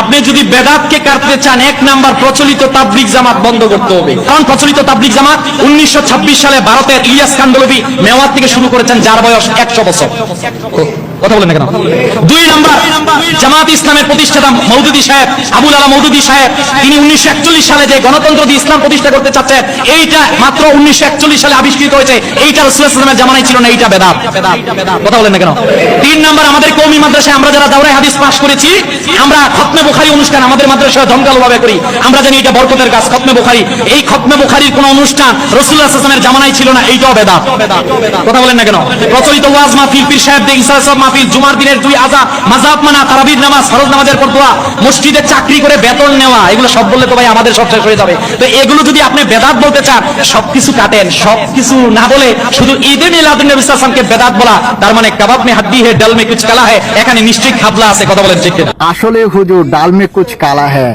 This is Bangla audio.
আপনি যদি বেদাতকে কাটতে চান, এক নাম্বার প্রচলিত তাবলিগ জামাত বন্ধ করতে হবে। কারণ প্রচলিত তাবলিগ জামাত 1926 সালে ভারতের ইলিয়াস কান্দলভি মেওয়াত থেকে শুরু করেছেন, যার বয়স 100 বছর। কথা বলেন না কেন? দুই নাম্বার, জামাত ইসলামের প্রতিষ্ঠাতা মওদুদী সাহেব, আবুল আলা মওদুদী সাহেব, তিনি 1941 সালে যে গণতন্ত্র দিয়ে ইসলাম প্রতিষ্ঠা করতে চাচ্ছেন, এইটা মাত্র 1941 সালে আবিষ্কৃত হয়েছে। এইটা রাসূলুল্লাহ সাল্লাল্লাহু আলাইহি ওয়াসাল্লামের জামানায় ছিল না, এইটা বেদাত। কথা বলেন না কেন? তিন নাম্বার, আমাদের কওমি মাদ্রাসায় আমরা যারা দাওরায়ে হাদিস পাশ করেছি, আমরা খতমে বুখারী অনুষ্ঠান আমাদের মাদ্রাসায় জমকালোভাবে করি। আমরা জানি এটা বরকতের কাজ, খতমে বুখারী। এই খতমে বুখারীর কোন অনুষ্ঠান রাসূলুল্লাহ সাল্লাল্লাহু আলাইহি ওয়াসাল্লামের জামানায় ছিল না, এইটাও বেদাত। কথা বলেন না কেন? প্রচলিত ওয়াজ মাহফিল, পীর সাহেবদের ইসলাম মাহফিল, জুমার দিনের 2 আযান, মাযহাব মানা, তারাবির নামাজ, ফরজ নামাজের পর দোয়া, মসজিদে চাকরি করে বেতন নেওয়া, এগুলো সব বললে তো ভাই আমাদের সব শেষ হয়ে যাবে। তো এগুলো যদি আপনি বেদাত বলতে চান, সবকিছু কাটেন, সবকিছু না বলে শুধু ঈদে মিলাদুন নবী সাল্লাল্লাহু আলাইহি ওয়াসাল্লামকে বেদাত বলা, তার মানে কাবাব মে হাড্ডি হে, ডাল মে কুছ কালা হে, এখানে নিশ্চয়ই খাবলা আছে। কথা বলেন ঠিক কিনা? আসলে হুজুর ডাল মে কুছ কালা হ্যায়।